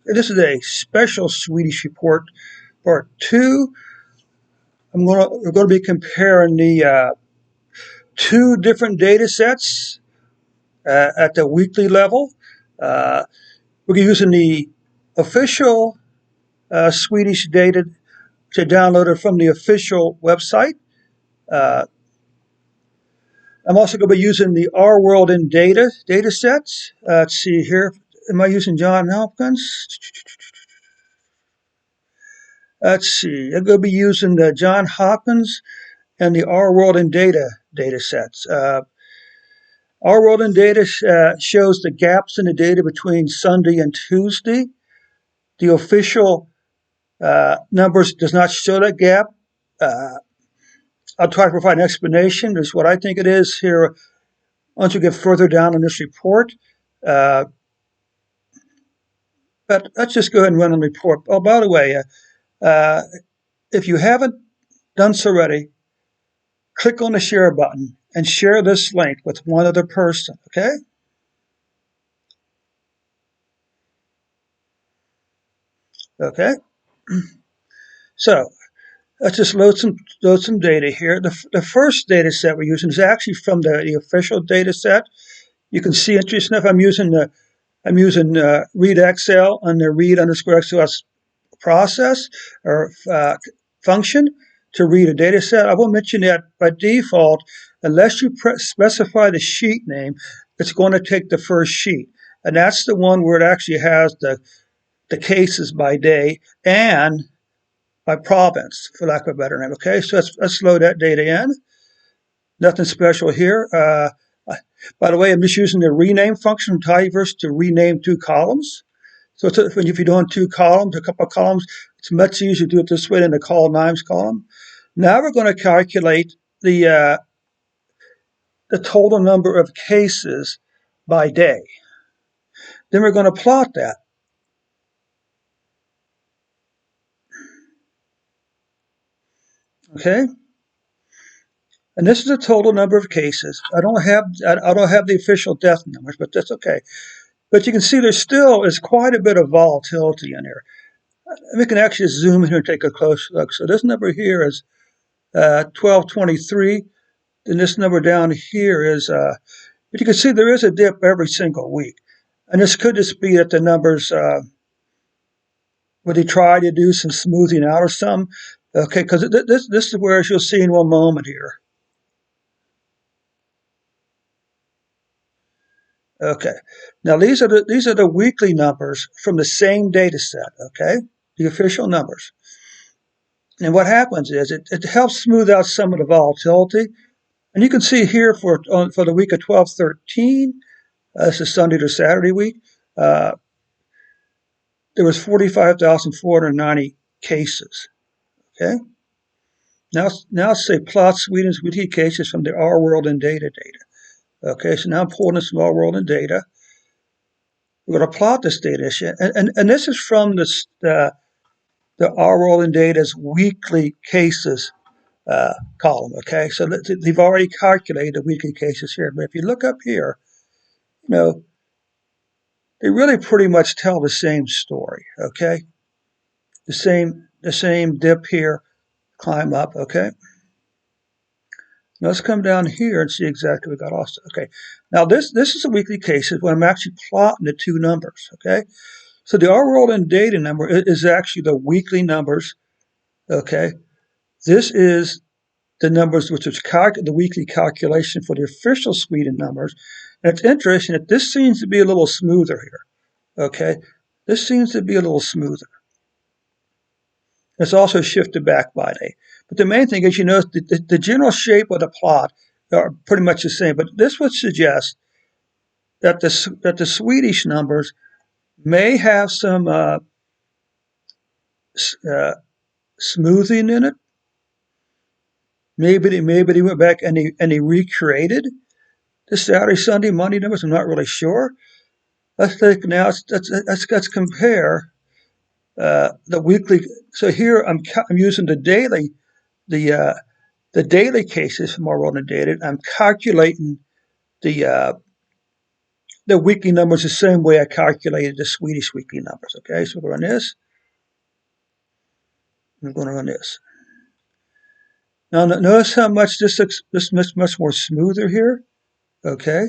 this is a special Swedish report, part 2. We're going to be comparing the two different data sets at the weekly level. We're using the official Swedish data to download it from the official website. I'm also going to be using the Our World in data sets. Let's see here. Am I using John Hopkins? Let's see. I'm going to be using the John Hopkins and the Our World in data sets. Our World in data shows the gaps in the data between Sunday and Tuesday. The official numbers does not show that gap. I'll try to provide an explanation. This is what I think it is here once you get further down in this report. But let's just go ahead and run the report. Oh, by the way, if you haven't done so already, click on the share button and share this link with one other person, okay? Okay. So let's just load some data here. The first data set we're using is actually from the official data set. You can see, interesting enough, I'm using read Excel on the read underscore XLS process or function to read a data set. I will mention that by default, unless you specify the sheet name, it's going to take the first sheet. And that's the one where it actually has the cases by day and by province, for lack of a better name. Okay, so let's load that data in. Nothing special here. By the way, I'm just using the rename function from Tidyverse to rename two columns. So if you're doing two columns, a couple of columns, it's much easier to do it this way than the call names column. Now we're going to calculate the total number of cases by day. Then we're going to plot that. Okay, and this is the total number of cases. I don't have the official death numbers, but that's okay. But you can see there still is quite a bit of volatility in here. We can actually zoom in here and take a close look. So this number here is 1223. Then this number down here is, but you can see there is a dip every single week. And this could just be that the numbers, where they try to do some smoothing out or some. Okay, because this is where, as you'll see in one moment here. Okay, now these are the weekly numbers from the same data set. Okay, the official numbers. And what happens is it helps smooth out some of the volatility. And you can see here for the week of 12/13, this is Sunday to Saturday week, there was 45,490 cases. Okay. Now say plot Sweden's weekly cases from the Our World in data. Okay, so now I'm pulling this from Our World in data. We're going to plot this data, and this is from the Our World in Data's weekly cases column. Okay, so they've already calculated the weekly cases here. But if you look up here, they really pretty much tell the same story. Okay, the same dip here, climb up. Okay. Now let's come down here and see exactly what we got also. Okay, now this is a weekly cases when I'm actually plotting the two numbers. Okay, so the Our World in Data number is actually the weekly numbers. Okay, this is the numbers which is the weekly calculation for the official Sweden numbers. And it's interesting that this seems to be a little smoother here. Okay, this seems to be a little smoother. It's also shifted back by day. But the main thing is, the general shape of the plot are pretty much the same. But this would suggest that the Swedish numbers may have some smoothing in it. Maybe they went back and they recreated the Saturday, Sunday, Monday numbers. I'm not really sure. Let's take now. Let's compare the weekly. So here I'm using the daily daily cases from Our World in Data. I'm calculating the the weekly numbers the same way I calculated the Swedish weekly numbers. Okay, so we'll run this. I'm going to run this. Now notice how much this looks much more smoother here. Okay,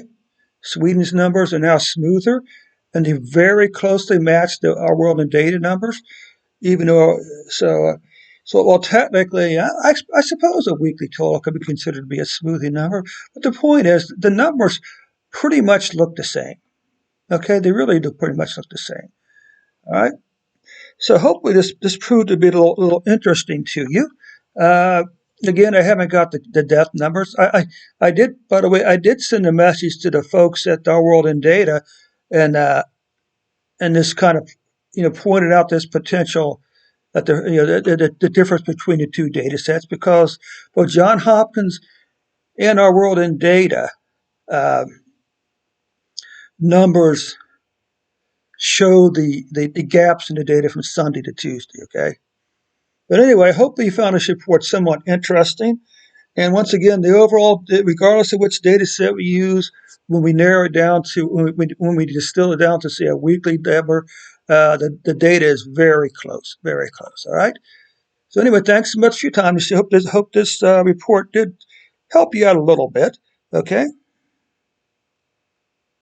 Sweden's numbers are now smoother, and they very closely match our world and data numbers. Even though well, technically, I suppose a weekly total could be considered to be a smoothing number. But the point is, the numbers pretty much look the same. Okay, they really do pretty much look the same. All right. So hopefully this proved to be a little interesting to you. Uh, Again, I haven't got the death numbers. I did, by the way, I did send a message to the folks at Our World in Data, and this kind of pointed out this potential that the difference between the two data sets, because both John Hopkins and Our World in Data uh, numbers show the gaps in the data from Sunday to Tuesday. Okay. But anyway, hopefully you found this report somewhat interesting. And once again, the overall, regardless of which data set we use, when we narrow it down to, when we distill it down to, say, a weekly number, the data is very close, very close. All right. So anyway, thanks so much for your time. I hope this report did help you out a little bit. Okay.